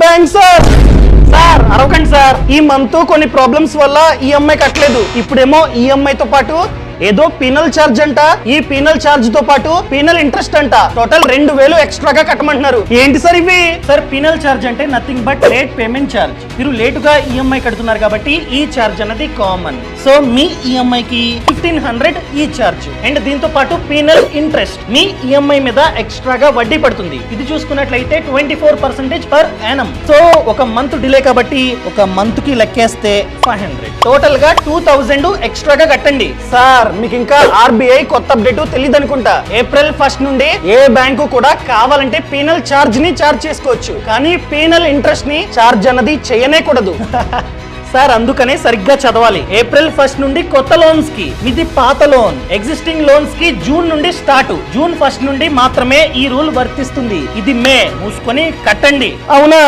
Bank sir sir అరవకండి sir. ఈ month కొన్ని ప్రాబ్లమ్స్ వల్ల ఈఎంఐ కట్టలేదు. ఇప్పుడేమో ఈఎంఐ తో పాటు ఏదో పీనల్ ఛార్జ్ అంట. ఈ పీనల్ ఛార్జ్ తో పాటు పీనల్ ఇంట్రెస్ట్ అంట. టోటల్ 2000 ఎక్స్ట్రాగా కట్టమంటున్నారు. ఏంటి సార్ ఇవి? సార్ పీనల్ ఛార్జ్ అంటే nothing but late payment charge. మీరు లేటుగా ఈఎంఐ కడుతున్నారు కాబట్టి ఈ ఛార్జ్ అనేది కామన్. సో మీ ఈఎంఐ కి 1500 ఈ ఛార్జ్ అండ్ దీంతో పాటు పీనల్ ఇంట్రెస్ట్ మీ ఈఎంఐ మీద ఎక్స్ట్రాగా వడ్డీ పడుతుంది. ఇది చూసుకున్నట్లయితే 24% పర్ యానం. సో ఒక మంత్ డిలే కాబట్టి ఒక మంత్ కి లెక్కేస్తే 500 టోటల్ గా 2000 ఎక్స్ట్రాగా కట్టండి. సార్ మీకు ఇంకా ఆర్బీఐ కొత్త అప్డేట్ తెలియదు అనుకుంటా. ఏప్రిల్ 1 నుండి ఏ బ్యాంకు కూడా కావాలంటే పీనల్ ఛార్జ్ ని ఛార్జ్ చేసుకోవచ్చు, కానీ పీనల్ ఇంట్రెస్ట్ ని ఛార్జ్ అన్నది చేయనే కూడదు. సార్ అందుకనే సరిగ్గా చదవాలి. ఏప్రిల్ 1 నుండి కొత్త లోన్స్ కి, ఇది పాత లోన్. ఎగ్జిస్టింగ్ లోన్స్ కి జూన్ నుండి స్టార్ట్. జూన్ 1 నుండి మాత్రమే ఈ రూల్ వర్తిస్తుంది. ఇది మే. మూసుకొని కట్టండి. అవునా?